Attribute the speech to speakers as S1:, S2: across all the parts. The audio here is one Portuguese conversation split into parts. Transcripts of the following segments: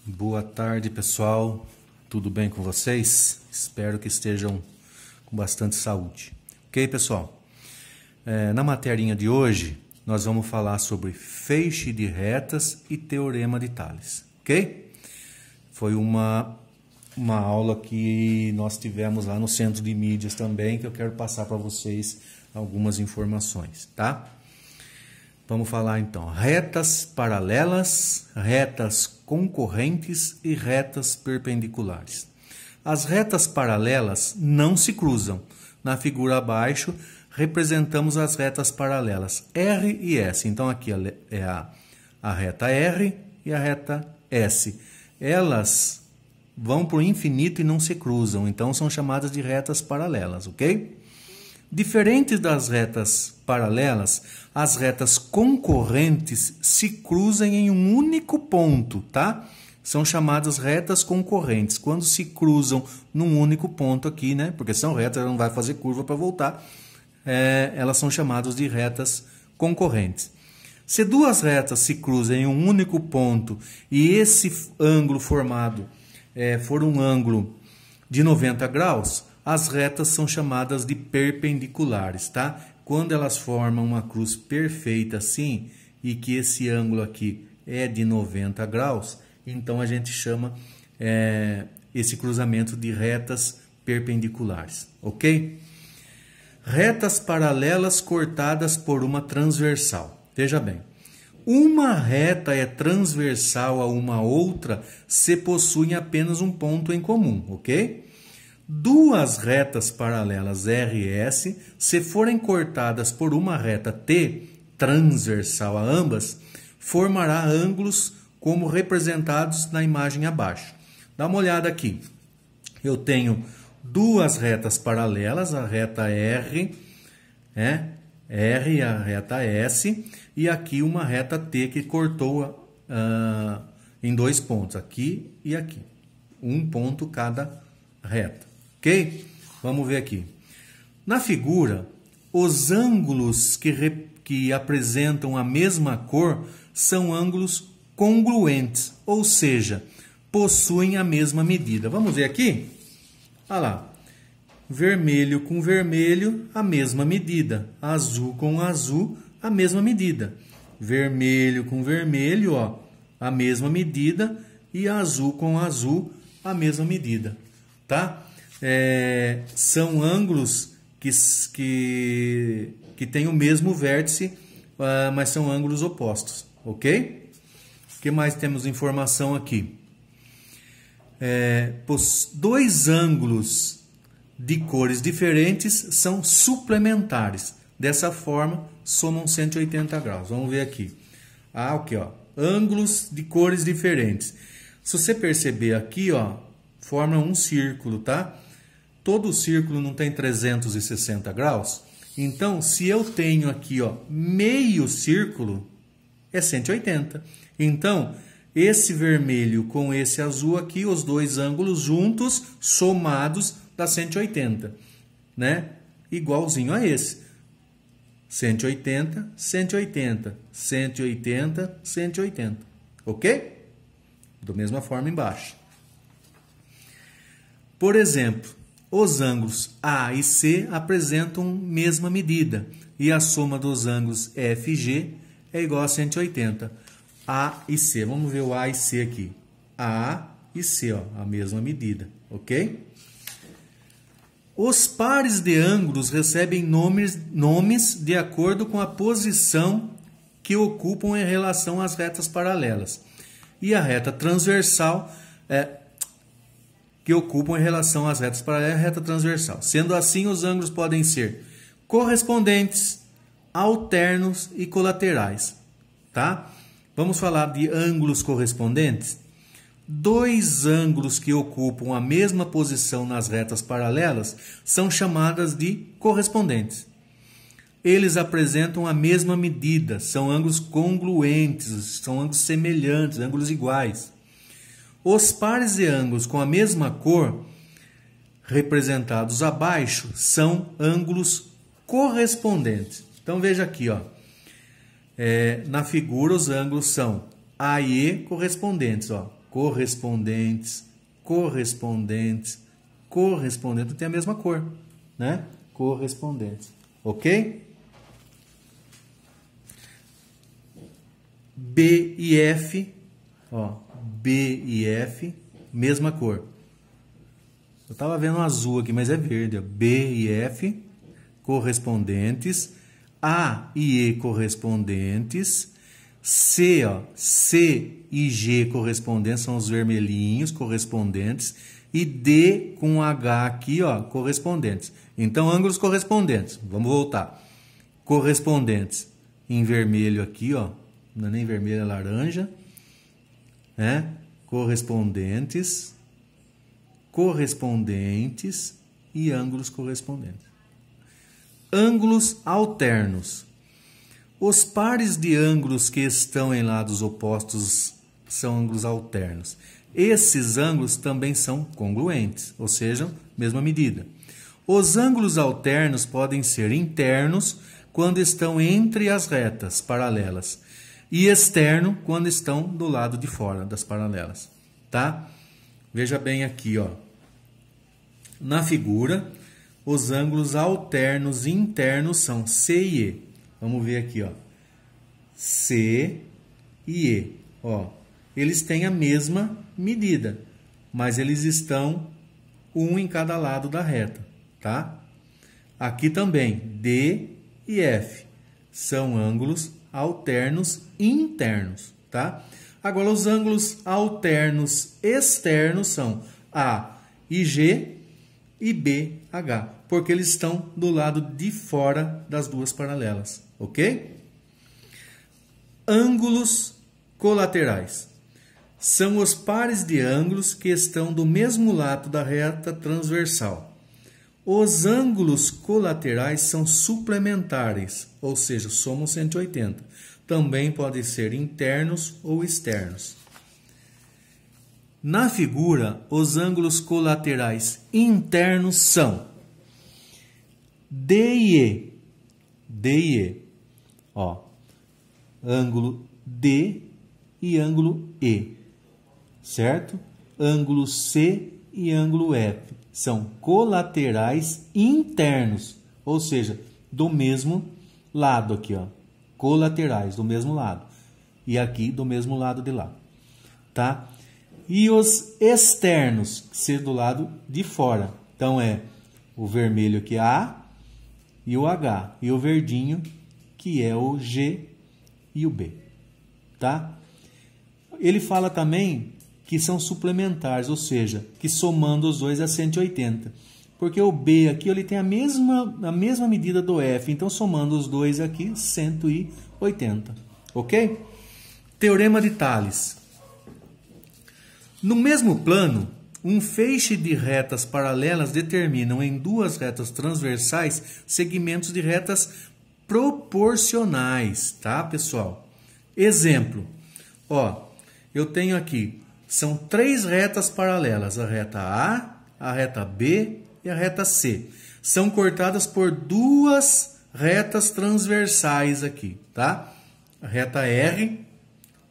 S1: Boa tarde, pessoal. Tudo bem com vocês? Espero que estejam com bastante saúde. Ok, pessoal? Na materinha de hoje, nós vamos falar sobre feixe de retas e teorema de Tales. Ok? Foi uma aula que nós tivemos lá no Centro de Mídias também, que eu quero passar para vocês algumas informações, tá? Vamos falar então, retas paralelas, retas concorrentes e retas perpendiculares. As retas paralelas não se cruzam. Na figura abaixo, representamos as retas paralelas R e S. Então aqui é a reta R e a reta S. Elas vão para o infinito e não se cruzam, então são chamadas de retas paralelas, ok? Diferente das retas paralelas, as retas concorrentes se cruzam em um único ponto, tá? São chamadas retas concorrentes. Quando se cruzam num único ponto aqui, né? Porque são retas, ela não vai fazer curva para voltar. Elas são chamadas de retas concorrentes. Se duas retas se cruzam em um único ponto e esse ângulo formado for um ângulo de 90 graus, as retas são chamadas de perpendiculares, tá? Quando elas formam uma cruz perfeita assim, e que esse ângulo aqui é de 90 graus, então a gente chama esse cruzamento de retas perpendiculares, ok? Retas paralelas cortadas por uma transversal. Veja bem, uma reta é transversal a uma outra se possuem apenas um ponto em comum, ok? Duas retas paralelas R e S, se forem cortadas por uma reta T, transversal a ambas, formará ângulos como representados na imagem abaixo. Dá uma olhada aqui. Eu tenho duas retas paralelas, a reta R, R e a reta S, e aqui uma reta T que cortou em dois pontos, aqui e aqui. Um ponto cada reta. Ok? Vamos ver aqui. Na figura, os ângulos que apresentam a mesma cor são ângulos congruentes, ou seja, possuem a mesma medida. Vamos ver aqui? Olha lá. Vermelho com vermelho, a mesma medida. Azul com azul, a mesma medida. Vermelho com vermelho, ó, a mesma medida. E azul com azul, a mesma medida. Tá? São ângulos que têm o mesmo vértice, mas são ângulos opostos, ok? O que mais temos informação aqui? Dois ângulos de cores diferentes são suplementares. Dessa forma, somam 180 graus. Vamos ver aqui. Aqui, ó, ângulos de cores diferentes. Se você perceber aqui, ó, forma um círculo, tá? Todo círculo não tem 360 graus. Então, se eu tenho aqui, ó, meio círculo, é 180. Então, esse vermelho com esse azul aqui, os dois ângulos juntos, somados, dá 180, né? Igualzinho a esse. 180, 180, 180, 180. Ok? Da mesma forma embaixo. Por exemplo, os ângulos A e C apresentam mesma medida e a soma dos ângulos F e G é igual a 180. A e C, vamos ver o A e C aqui. A e C, ó, a mesma medida, ok? Os pares de ângulos recebem nomes de acordo com a posição que ocupam em relação às retas paralelas. E a reta transversal que ocupam em relação às retas paralelas, reta transversal. Sendo assim, os ângulos podem ser correspondentes, alternos e colaterais, tá? Vamos falar de ângulos correspondentes. Dois ângulos que ocupam a mesma posição nas retas paralelas são chamadas de correspondentes. Eles apresentam a mesma medida, são ângulos congruentes, são ângulos semelhantes, ângulos iguais. Os pares de ângulos com a mesma cor, representados abaixo, são ângulos correspondentes. Então veja aqui, ó. Na figura os ângulos são A e E correspondentes, ó. correspondentes, correspondentes, correspondentes, tem a mesma cor, né? Correspondentes, ok? B e F, ó, B e F, mesma cor. Eu estava vendo um azul aqui, mas é verde, ó. B e F, correspondentes, A e E, correspondentes, C, ó, C e G, correspondentes, são os vermelhinhos, correspondentes, e D com H aqui, ó, correspondentes. Então, ângulos correspondentes, vamos voltar. Correspondentes em vermelho aqui, ó, não é nem vermelho, é laranja, né? Correspondentes, correspondentes e ângulos correspondentes. Ângulos alternos. Os pares de ângulos que estão em lados opostos são ângulos alternos. Esses ângulos também são congruentes, ou seja, mesma medida. Os ângulos alternos podem ser internos quando estão entre as retas paralelas e externo quando estão do lado de fora das paralelas, tá? Veja bem aqui, ó. Na figura, os ângulos alternos internos são C e E. Vamos ver aqui, ó. C e E, ó. Eles têm a mesma medida, mas eles estão um em cada lado da reta, tá? Aqui também, D e F são ângulos alternos internos, tá? Agora, os ângulos alternos externos são A e G e B, H, porque eles estão do lado de fora das duas paralelas, ok? Ângulos colaterais são os pares de ângulos que estão do mesmo lado da reta transversal. Os ângulos colaterais são suplementares, ou seja, somam 180. Também podem ser internos ou externos. Na figura, os ângulos colaterais internos são D e E. D e E. Ó, ângulo D e ângulo E. Certo? Ângulo C e ângulo F são colaterais internos, ou seja, do mesmo lado aqui, ó. Colaterais, do mesmo lado. E aqui do mesmo lado de lá, tá? E os externos, ser do lado de fora. Então, é o vermelho que é A e o H. E o verdinho que é o G e o B, tá? Ele fala também que são suplementares, ou seja, que somando os dois é 180. Porque o B aqui ele tem a mesma medida do F, então somando os dois aqui, 180, ok? Teorema de Tales. No mesmo plano, um feixe de retas paralelas determinam em duas retas transversais segmentos de retas proporcionais, tá, pessoal? Exemplo, ó, eu tenho aqui, são três retas paralelas, a reta A, a reta B e a reta C. São cortadas por duas retas transversais aqui, tá? A reta R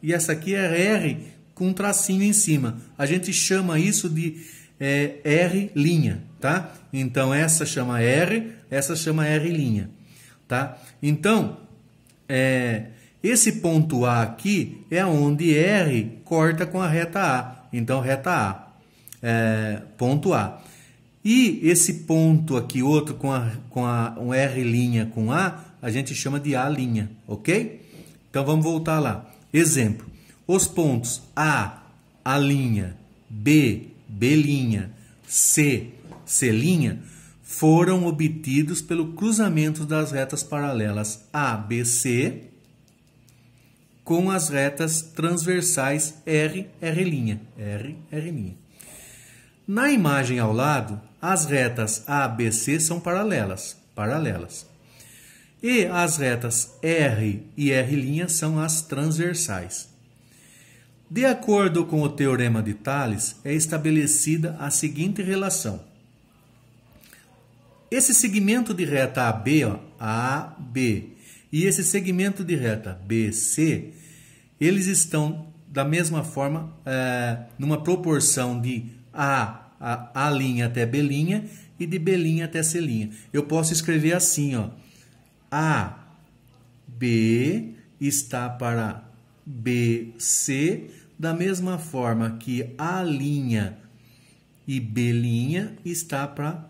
S1: e essa aqui é R com um tracinho em cima. A gente chama isso de R', tá? Então, essa chama R, essa chama R', tá? Então, esse ponto A aqui é onde R corta com a reta A. Então, reta A, ponto A. E esse ponto aqui, outro com um R' com a gente chama de A', ok? Então, vamos voltar lá. Exemplo. Os pontos A', B', B', C', foram obtidos pelo cruzamento das retas paralelas ABC com as retas transversais R'. Na imagem ao lado, as retas ABC são paralelas. E as retas R e R' são as transversais. De acordo com o Teorema de Tales, é estabelecida a seguinte relação. Esse segmento de reta AB, ó, AB, e esse segmento de reta BC, eles estão da mesma forma, numa proporção de A linha até B linha e de B linha até C linha. Eu posso escrever assim, ó, AB está para BC, da mesma forma que A linha e B linha está para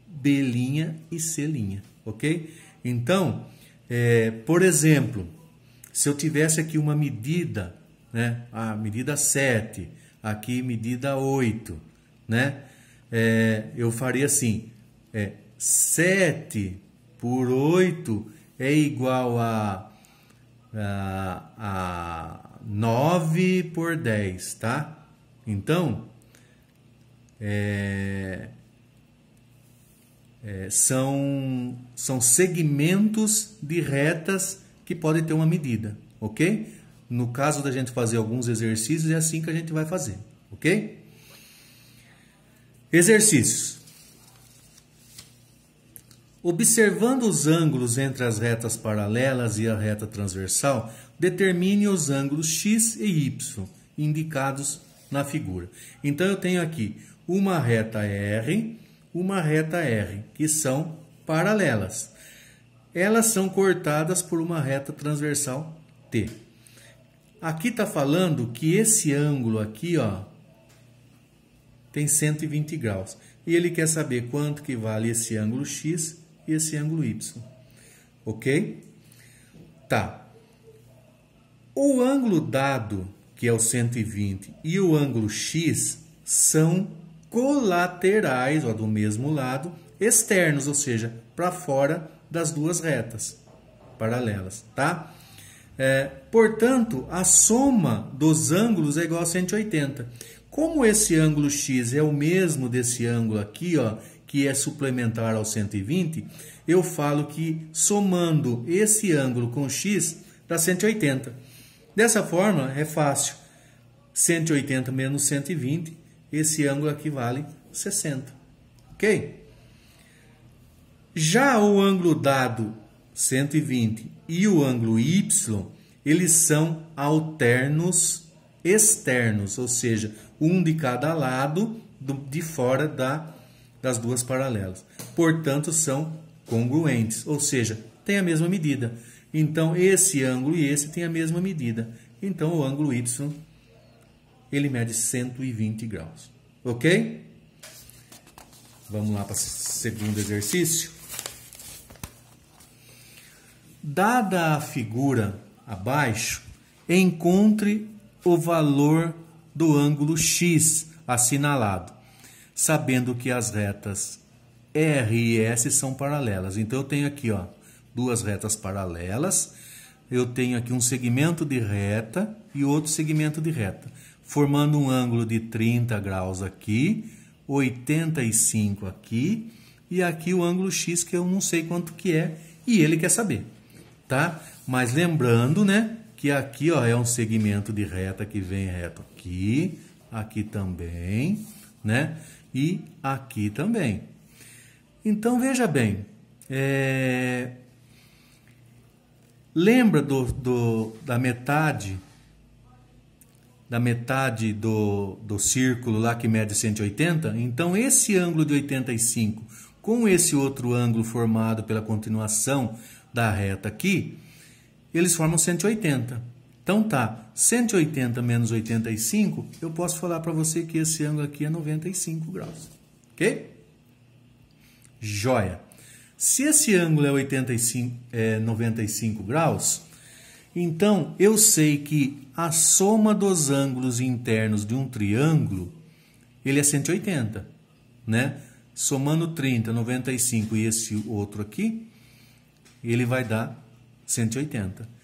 S1: B linha e C linha, ok? Então, por exemplo, se eu tivesse aqui uma medida, né, a medida 7, aqui medida 8, né, eu faria assim, 7 por 8 é igual a 9 por 10, tá? Então, são segmentos de retas que podem ter uma medida, ok? No caso da gente fazer alguns exercícios, é assim que a gente vai fazer, ok? Exercícios. Observando os ângulos entre as retas paralelas e a reta transversal, determine os ângulos X e Y indicados na figura. Então, eu tenho aqui uma reta R, que são paralelas. Elas são cortadas por uma reta transversal T. Aqui está falando que esse ângulo aqui, ó, tem 120 graus. E ele quer saber quanto que vale esse ângulo X e esse ângulo Y. Ok? Tá. O ângulo dado, que é o 120, e o ângulo X são colaterais, ó, do mesmo lado, externos, ou seja, para fora das duas retas paralelas, tá? Portanto, a soma dos ângulos é igual a 180. Como esse ângulo X é o mesmo desse ângulo aqui, ó, que é suplementar ao 120, eu falo que somando esse ângulo com X dá 180. Dessa forma, é fácil. 180 menos 120, esse ângulo aqui vale 60. Ok? Já o ângulo dado 120 e o ângulo Y, eles são alternos externos, ou seja, um de cada lado de fora das duas paralelas. Portanto, são congruentes, ou seja, tem a mesma medida. Então, esse ângulo e esse têm a mesma medida. Então, o ângulo Y, ele mede 120 graus. Ok? Vamos lá para o segundo exercício. Dada a figura abaixo, encontre o valor do ângulo X assinalado, sabendo que as retas R e S são paralelas. Então, eu tenho aqui, ó, duas retas paralelas, eu tenho aqui um segmento de reta e outro segmento de reta, formando um ângulo de 30 graus aqui, 85 aqui, e aqui o ângulo X, que eu não sei quanto que é, e ele quer saber, tá? Mas lembrando, né, que aqui, ó, é um segmento de reta que vem reto aqui, aqui também, né, e aqui também. Então, veja bem, lembra da metade do círculo lá que mede 180? Então, esse ângulo de 85 com esse outro ângulo formado pela continuação da reta aqui, eles formam 180. Então, tá, 180 menos 85, eu posso falar para você que esse ângulo aqui é 95 graus. Ok? Joia. Se esse ângulo é 95 graus, então eu sei que a soma dos ângulos internos de um triângulo, ele é 180, né? Somando 30, 95 e esse outro aqui, ele vai dar 180.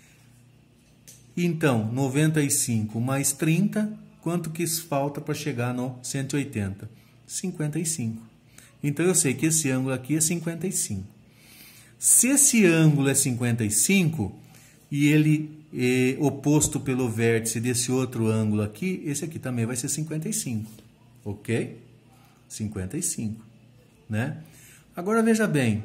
S1: Então, 95 mais 30, quanto que falta para chegar no 180? 55. Então, eu sei que esse ângulo aqui é 55. Se esse ângulo é 55 e ele é oposto pelo vértice desse outro ângulo aqui, esse aqui também vai ser 55. Ok? 55. Né? Agora, veja bem.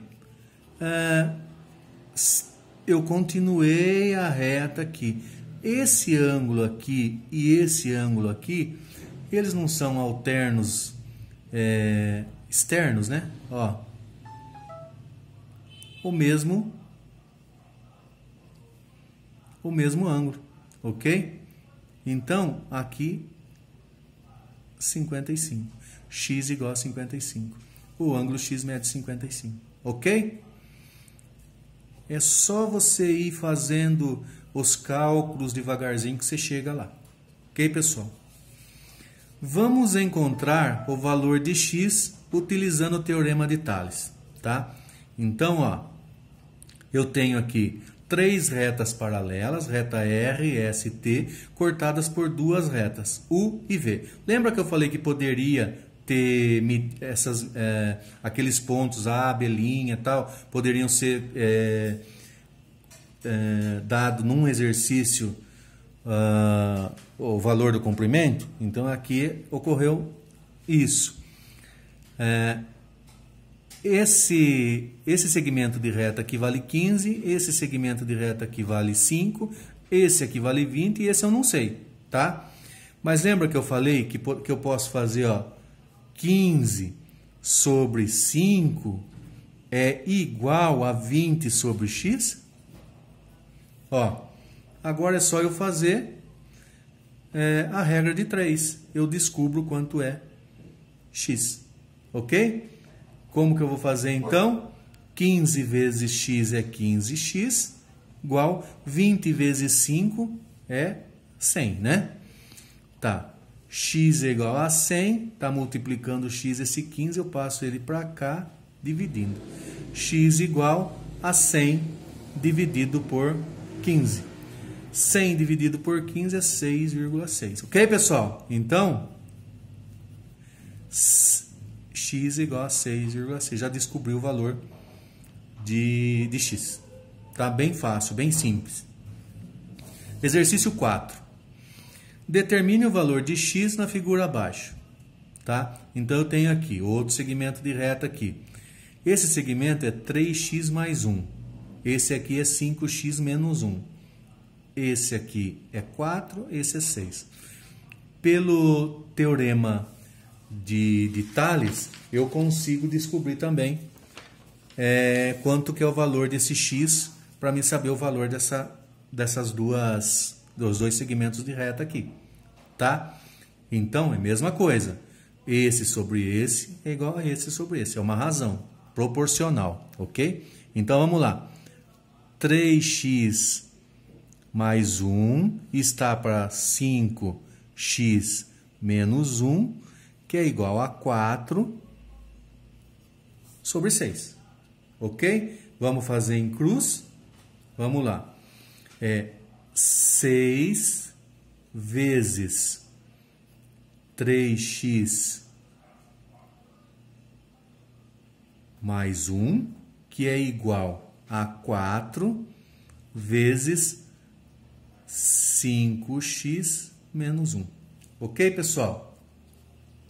S1: Eu continuei a reta aqui. esse ângulo aqui e esse ângulo aqui, eles não são alternos externos, né? Ó, o mesmo ângulo, ok? Então, aqui 55. X igual a 55. O ângulo X mede 55, ok? É só você ir fazendo os cálculos devagarzinho que você chega lá. Ok, pessoal? Vamos encontrar o valor de x utilizando o teorema de Tales, tá? Então, ó, eu tenho aqui 3 retas paralelas, reta R, S e T, cortadas por 2 retas, U e V. Lembra que eu falei que poderia ter aqueles pontos A, B' e tal, poderiam ser dado num exercício o valor do comprimento? Então aqui ocorreu isso. Esse segmento de reta aqui vale 15, esse segmento de reta aqui vale 5, esse aqui vale 20 e esse eu não sei, tá? Mas lembra que eu falei que eu posso fazer, ó, 15 sobre 5 é igual a 20 sobre x? Ó, agora é só eu fazer a regra de 3. Eu descubro quanto é x, ok? Como que eu vou fazer então? 15 vezes x é 15x, igual 20 vezes 5 é 100, né? Tá, x é igual a 100, tá multiplicando x esse 15, eu passo ele para cá, dividindo. X igual a 100 dividido por 15. 100 dividido por 15 é 6,6. Ok, pessoal? Então, x igual a 6,6. Já descobri o valor de x. Tá bem fácil, bem simples. Exercício 4. Determine o valor de x na figura abaixo. Tá? Então, eu tenho aqui outro segmento de reta aqui. Esse segmento é 3x mais 1. Esse aqui é 5x menos 1. Esse aqui é 4, esse é 6. Pelo teorema de Tales, eu consigo descobrir também quanto que é o valor desse x, para mim saber o valor dos dois segmentos de reta aqui, tá? Então, é a mesma coisa. Esse sobre esse é igual a esse sobre esse. É uma razão proporcional, ok? Então, vamos lá. 3x mais 1 está para 5x menos 1, que é igual a 4 sobre 6. Ok? Vamos fazer em cruz? Vamos lá. 6 vezes 3x mais 1, que é igual a 4 vezes 5x menos 1. Ok, pessoal?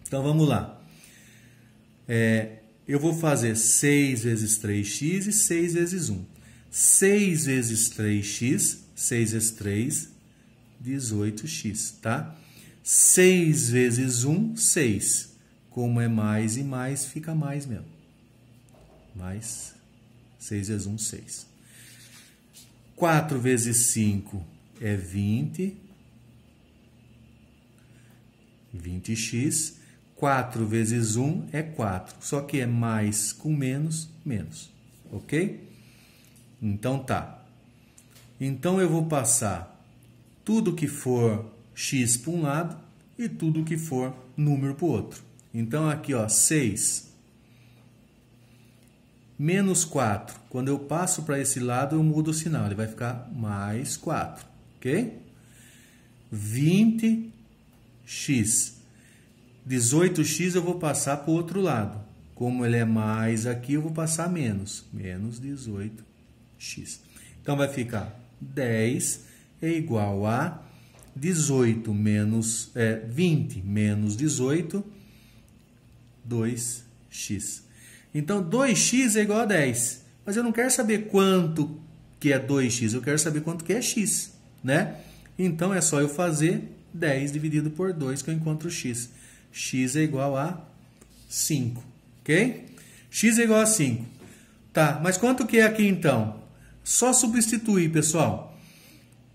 S1: Então, vamos lá. Eu vou fazer 6 vezes 3x e 6 vezes 1. 6 vezes 3x, 6 vezes 3, 18x, tá? 6 vezes 1, 6. Como é mais e mais, fica mais mesmo. Mais 6 vezes 1, 6. 4 vezes 5 é 20. 20x. 4 vezes 1 é 4. Só que é mais com menos, menos. Ok? Então tá. Então eu vou passar tudo que for x para um lado e tudo que for número para o outro. Então aqui, ó, 6 menos 4. Quando eu passo para esse lado, eu mudo o sinal. Ele vai ficar mais 4. Ok? 20x. 18x eu vou passar para o outro lado. Como ele é mais aqui, eu vou passar menos. Menos 18x. Então, vai ficar 10 é igual a 18 menos 20 menos 18, 2x. Então, 2x é igual a 10. Mas eu não quero saber quanto que é 2x, eu quero saber quanto que é x, né? Então é só eu fazer 10 dividido por 2 que eu encontro x. X é igual a 5, ok? X é igual a 5. Tá, mas quanto que é aqui então? Só substituir, pessoal.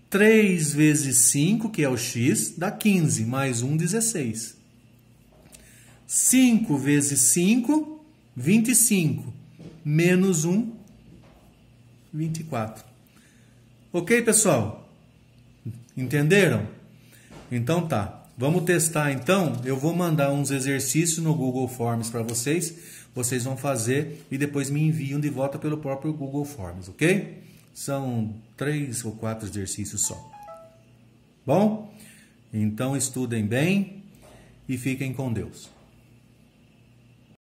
S1: 3 vezes 5, que é o x, dá 15, mais 1, 16. 5 vezes 5, 25, menos 1, 24. Ok, pessoal? Entenderam? Então tá. Vamos testar então. Eu vou mandar uns exercícios no Google Forms para vocês. Vocês vão fazer e depois me enviam de volta pelo próprio Google Forms, ok? São 3 ou 4 exercícios só. Bom? Então estudem bem e fiquem com Deus.